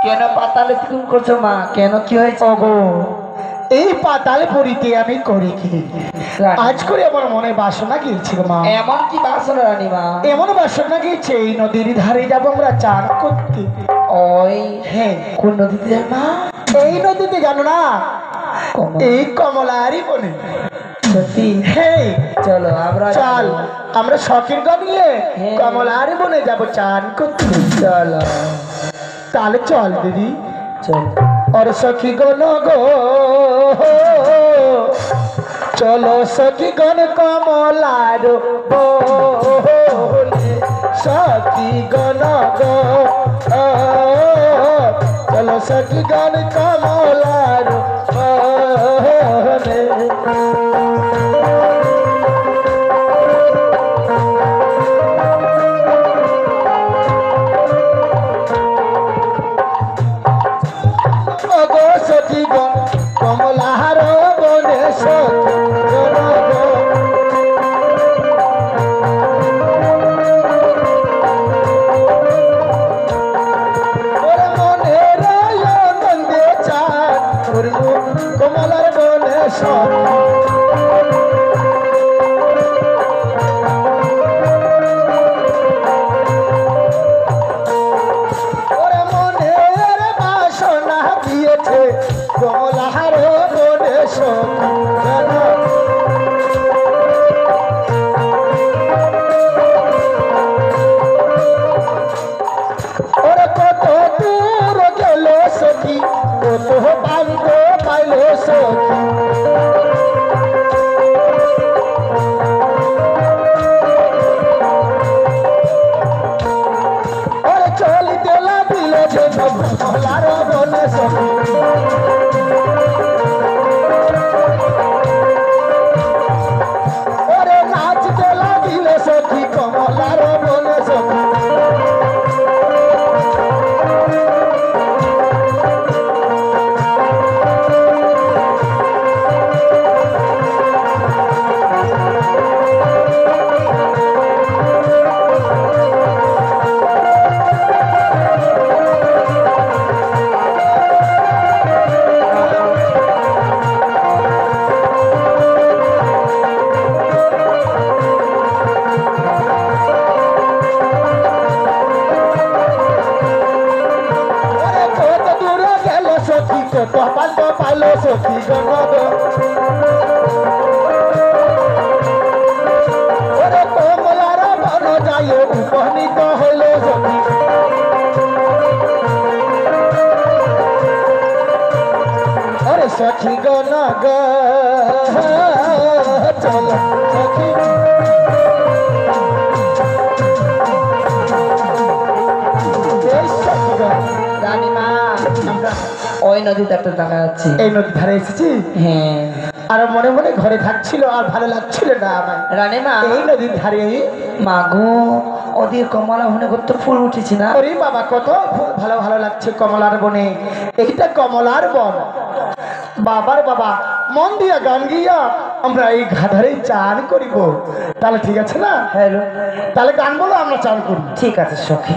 কেন পাতালে তুমি করছো মা? কেন কি হয়েছে? ওগো এই পাতাল পুরীতে আমি করি কি আজ করে আমার মনে বাসনা গিয়েছিল মা। এমন কি বাসনা রানী মা? এমন বাসনা গিয়েছে এই নদীর ধারে যাবো আমরা চান করতে। ওই হ্যাঁ কোন নদীতে যায় মা? এই নদীতে জানো না, এই কমলারই বনে। সত্যি? হ্যাঁ চলো আমরা চল আমরা শখের গা নিয়ে হ্যাঁ। কমলারই বনে যাবো চান করতে। চলো তাহলে চল দিদি। চলো और सखी गण गो चलो सखी गण कमलार बोले सखी गण गो चलो सखी गण कमलार बोले কমলাহার বনে মনের নন্দে চান কমলার বনে ওরে মনের বাসনা দিয়েছে কমলাহার বনে ওরে কত দূর গেল সখী কত বান্ধ পাইল সখী ওরে চলিতে লাগিল যে কমলার বনে সখী ওরে নাচতে লাগিল সখী কমলার বনে সখী সখী কত পাল্ট পাইলো সখী গণগ ওরে কমলার বন যায় উপনীত হইল সখী ওরে সখী গণগ চল সখী রানী মা আমরা ওই নদীতে একটা দেখা যাচ্ছি। এই নদী ধারে এসেছি। হ্যাঁ আর মনে মনে ঘরে থাকছিল আর ভালো লাগছিল না আমার। রানী মা এই নদীর ধারে মা গো ওদের কমলা বনে কত ফুল উঠেছে না? ওরে বাবা কত ভালো ভালো লাগছে কমলার বনে। এইটা কমলার বন বাবার বাবা মন দিয়া গান গিয়া আমরা এই ঘাধারে চান করিব। তাহলে ঠিক আছে না? হ্যালো তাহলে গান বলো আমরা চান করব। ঠিক আছে সখী।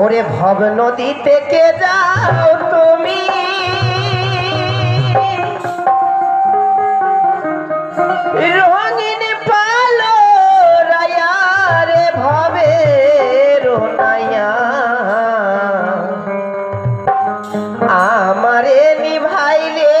ওরে ভব নদী থেকে যাও তুমি রঙিন পালো রায়া রে ভবে রোনায়া আমারে নিভাইলে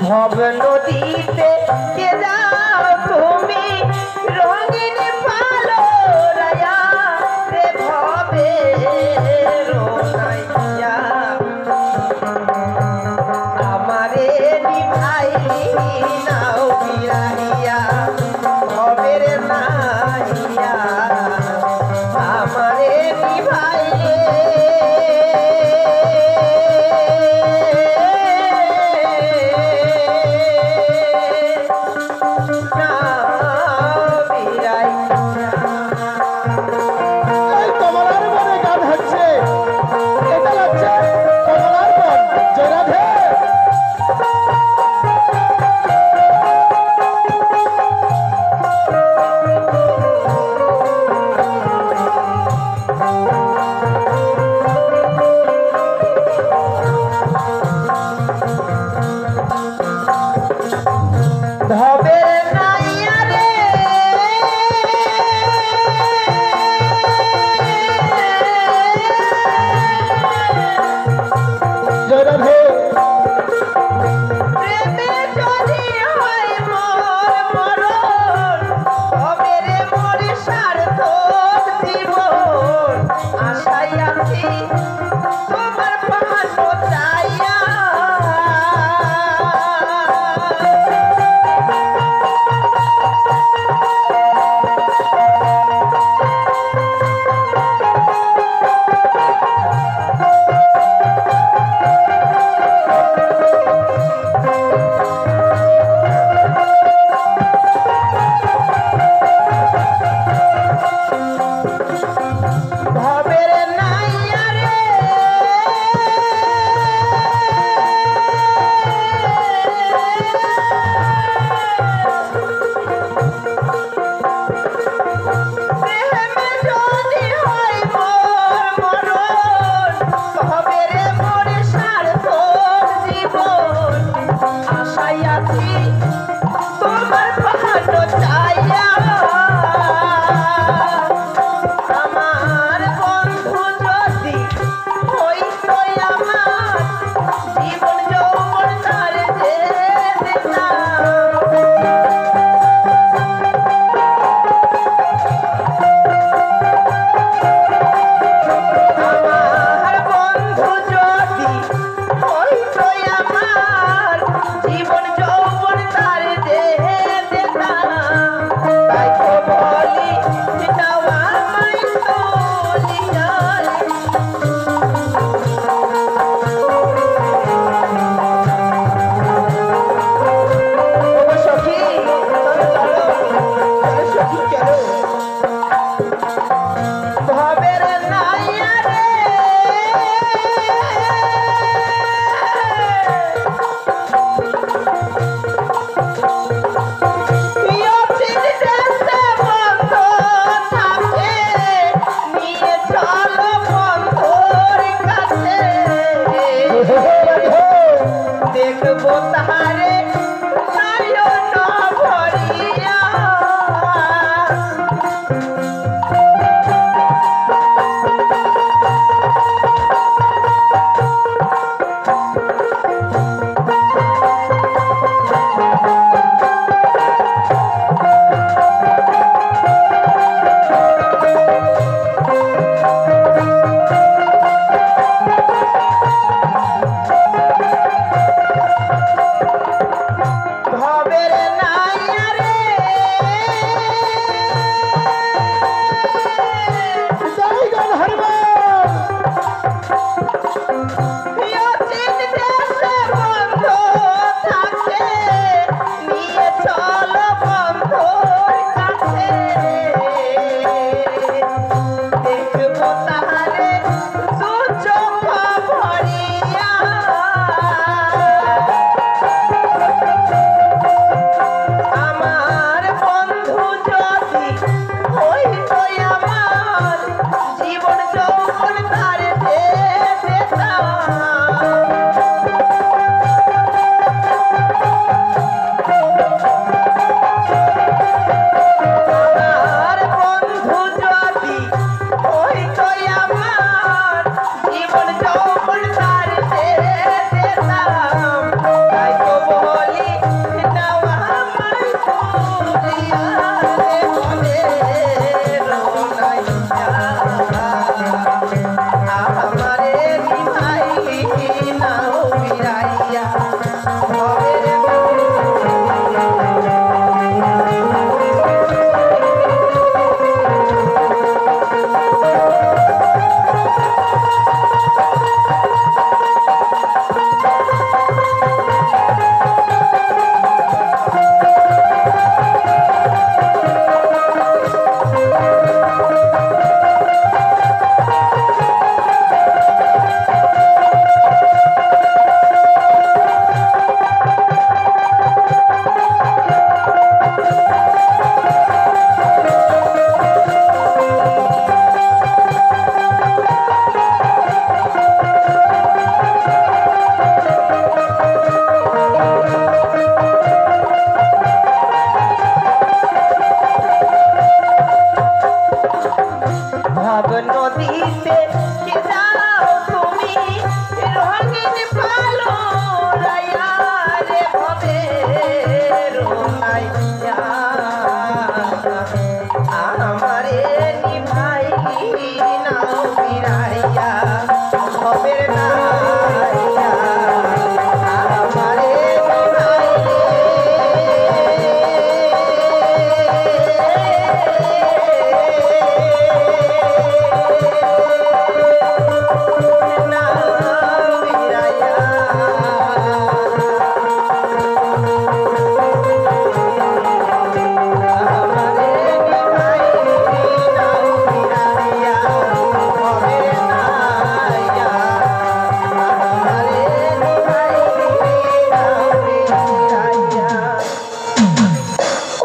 ভব নদীতে কে যাও তুমি রঙিন পালো রায়া রে ভবে রোনাইয়া আমারে নিভাইলি নাও বিরাহিয়া ভবের নাইয়া আমারে নিভাইলে এই কমলার বনে গান হচ্ছে, এটা লাগছে কমলার বন। জয় রাধে। ভবের নাইয়া রে জয় রাধে। প্রেমে যদি হয় মোর মরণ ভবের মোর সার্থক জীবন আশায় আছি তোমার পাহাড় চাইয়া ভবের নাইয়া রে প্রেমে যদি হয় মোর মরণ ভবের মোর সার্থক জীবন আশায় আছি তোমার পাহাড় চাইয়া আমার বন্ধু যদি হইত আমার জীবন যৌবন তার যে আমার বন্ধু যদি হইত আমার জীবন যৌবন তার যে তাই তো বলি সেটাও আমায় বলিয়া ও সখী চলো চলো চলো সখী চলো ভবের নাইয়া রে ইয়চিন দেশে বন্ধ থাকে নিয়ে চলো বন্ধুর কাছে দেখবো তাহারে নয়ন ভরিয়া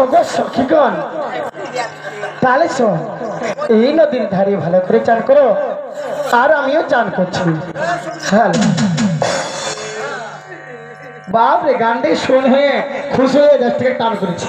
ওগো সখীগণ, তাহলে শোন, এই নদীর ধারে ভালো করে চান করো, আর আমিও চান করছি। হ্যাঁ বাপ রে, গানটি শুনে খুশি হয়ে যাচ্ছে, টান করেছি।